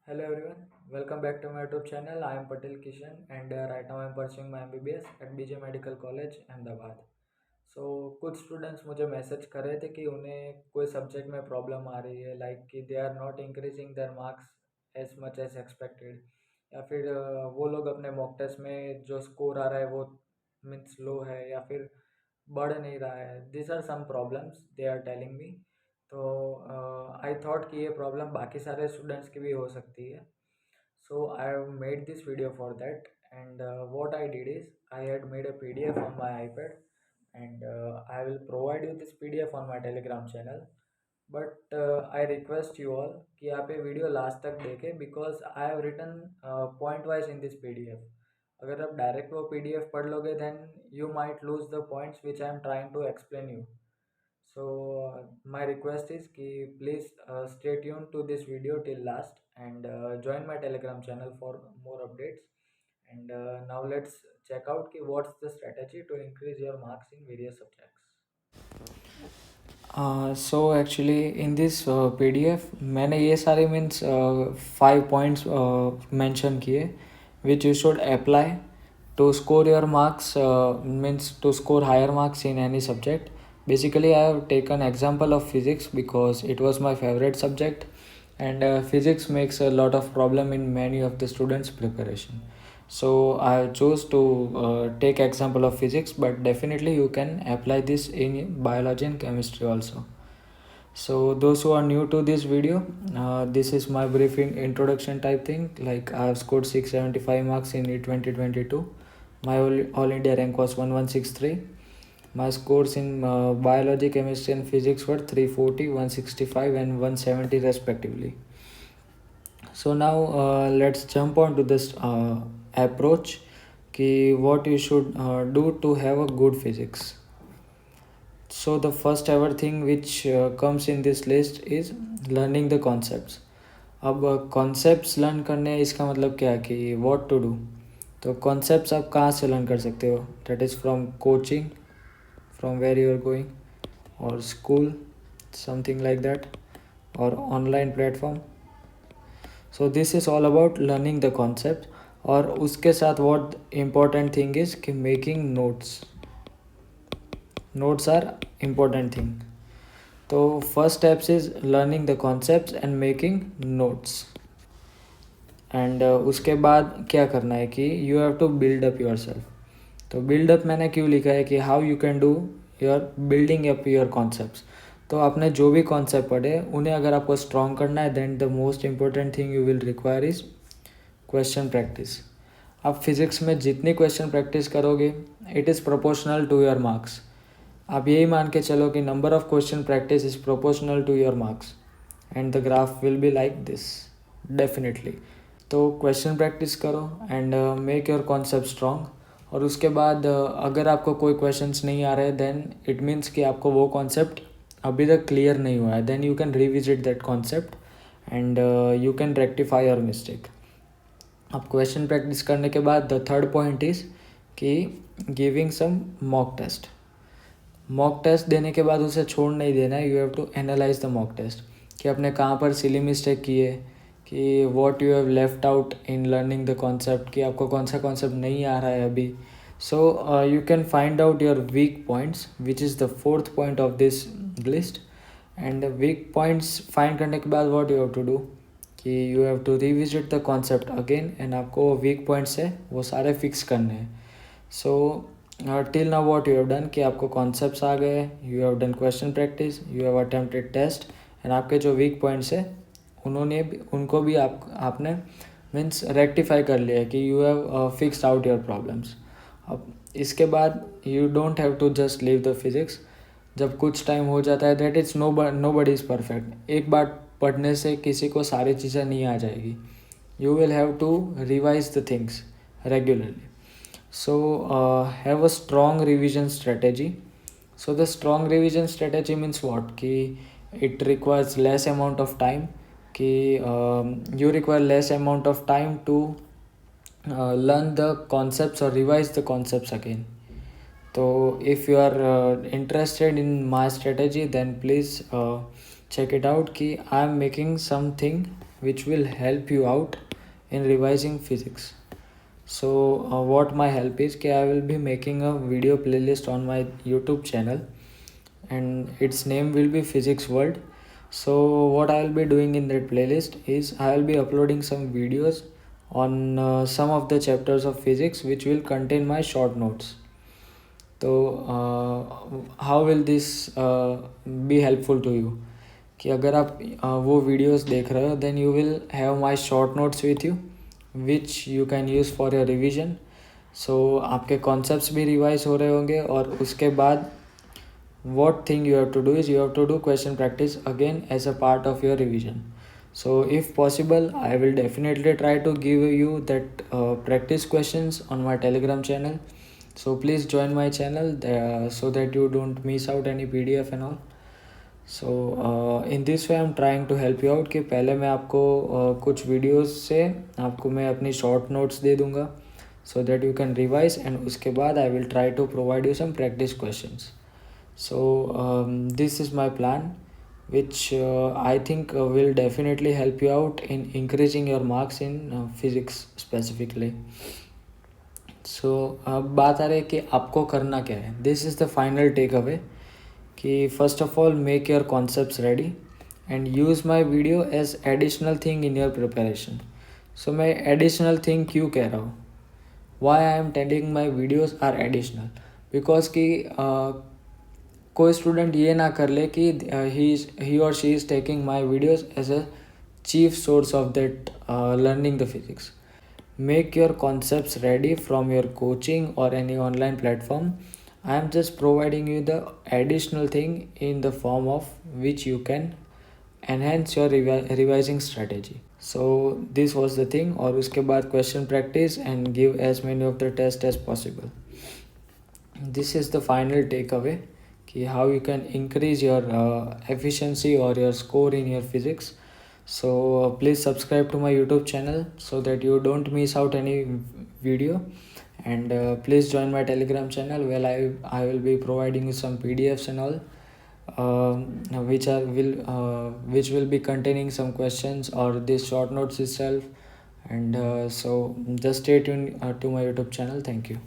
Hello everyone, welcome back to my YouTube channel. I am Patel Kishan and right now I am pursuing my MBBS at BJ Medical College, Ahmedabad. कुछ students मुझे message कर रहे थे कि उन्हें कोई subject में प्रॉब्लम आ रही है, लाइक कि they are not increasing their marks as much as expected, या फिर वो लोग अपने मॉक टेस्ट में जो स्कोर आ रहा है वो मीन्स लो है या फिर बढ़ नहीं रहा है. This are some problems they are telling me. तो आई थॉट कि ये प्रॉब्लम बाकी सारे स्टूडेंट्स की भी हो सकती है. So I have made this video for that, and what I did is I had made a PDF on my iPad, and I will provide you this PDF on my Telegram channel. But I request you all कि आप ये video last तक देखें because I have written point wise in this PDF. अगर आप direct वो PDF पढ़ लोगे then you might lose the points which I am trying to explain you. My request is कि please stay tuned to this video till last and join my Telegram channel for more updates. And now let's check out कि what's the strategy to increase your marks in various subjects. So actually in this PDF मैंने ये सारे means 5 points mention किए which you should apply to score your marks, means to score higher marks in any subject. Basically I have taken example of physics because it was my favorite subject, and physics makes a lot of problem in many of the students preparation. So I chose to take example of physics, but definitely you can apply this in biology and chemistry also. So those who are new to this video, this is my briefing introduction type thing. Like I have scored 675 marks in 2022. My all India rank was 1163. My scores in biology, chemistry and physics were 340, 165 and 170 respectively. So now let's jump on to this approach ki what you should do to have a good physics. So the first ever thing which comes in this list is learning the concepts. अब concepts learn करने इसका मतलब क्या है कि what to do. तो concepts आप कहाँ से लर्न कर सकते हो? That is from coaching, from where you are going, और स्कूल, समथिंग लाइक दैट, और online platform. So this is all about learning the concept. और उसके साथ व्हाट इम्पॉर्टेंट थिंग इज़ कि making notes. Notes are important thing. तो first steps is learning the concepts and making notes. And उसके बाद क्या करना है कि you have to build up yourself. तो बिल्ड अप मैंने क्यों लिखा है कि how you can do your building up your concepts. तो आपने जो भी कॉन्सेप्ट पढ़े उन्हें अगर आपको स्ट्रॉन्ग करना है then the most important thing you will require is question practice. आप फिजिक्स में जितनी क्वेश्चन प्रैक्टिस करोगे it is proportional to your marks. आप यही मान के चलो कि number of question practice is proportional to your marks and the graph will be like this definitely. तो क्वेश्चन प्रैक्टिस करो and make your concept strong. और उसके बाद अगर आपको कोई क्वेश्चंस नहीं आ रहे देन इट मीन्स कि आपको वो कॉन्सेप्ट अभी तक क्लियर नहीं हुआ है. Then you can revisit that concept and you can rectify your mistake. अब क्वेश्चन प्रैक्टिस करने के बाद द थर्ड पॉइंट इज़ कि giving some mock test. Mock test देने के बाद उसे छोड़ नहीं देना है. You have to analyse the mock test कि आपने कहाँ पर सिली मिस्टेक की है, कि what you have left out in learning the concept, कि आपको कौन सा कॉन्सेप्ट नहीं आ रहा है अभी. So you can find out your weak points which is the fourth point of this list. And weak points find करने के बाद what you have to do कि you have to revisit the concept again and आपको weak points है वो सारे fix करने हैं. So till now what you have done कि आपको कॉन्सेप्ट्स आ गए, you have done question practice, you have attempted test and आपके जो वीक पॉइंट्स है उनको भी आपने मीन्स रेक्टिफाई कर लिया है कि you have fixed out your problems. अब इसके बाद you don't have to just leave the physics. जब कुछ टाइम हो जाता है that is nobody is perfect. एक बार पढ़ने से किसी को सारी चीज़ें नहीं आ जाएगी. You will have to revise the things regularly. So have a strong revision strategy. So the strong revision strategy means what? कि it requires less amount of time. कि you require less amount of time to learn the concepts or revise the concepts again. So if you are interested in my strategy then please check it out. कि I am making something which will help you out in revising physics. So what my help is कि I will be making a video playlist on my YouTube channel, and its name will be Physics World. So what I will be doing in that playlist is I will be uploading some videos on some of the chapters of physics which will contain my short notes. तो how will this be helpful to you कि अगर आप वो videos देख रहे हो, then you will have my short notes with you which you can use for your revision. So आपके concepts भी रिवाइज हो रहे होंगे, और उसके बाद what thing you have to do is you have to do question practice again as a part of your revision. So if possible, I will definitely try to give you that practice questions on my Telegram channel. So please join my channel so that you don't miss out any PDF and all. So in this way I'm trying to help you out कि पहले मैं आपको कुछ videos से आपको मैं अपनी short notes दे दूँगा so that you can revise, and उसके बाद I will try to provide you some practice questions. So this is my plan, which I think will definitely help you out in increasing your marks in physics specifically. So अब बात आ रही है कि आपको करना क्या है. This is the final take away कि first of all make your concepts ready and use my video as additional thing in your preparation. So मैं एडिशनल थिंग क्यों कह रहा हूँ, why I am telling my videos are additional, because कि कोई student ये ना कर ले कि ही और she is taking my videos as a chief source of that learning the physics. Make your concepts ready from your coaching or any online platform. I am just providing you the additional thing in the form of which you can enhance your revising strategy. So this was the thing. और उसके बाद question practice and give as many of the tests as possible. This is the final takeaway कि how you can increase your efficiency or your score in your physics. So please subscribe to my YouTube channel so that you don't miss out any video, and please join my Telegram channel where I will be providing you some PDFs and all which will be containing some questions or these short notes itself. And so just stay tuned to my YouTube channel. Thank you.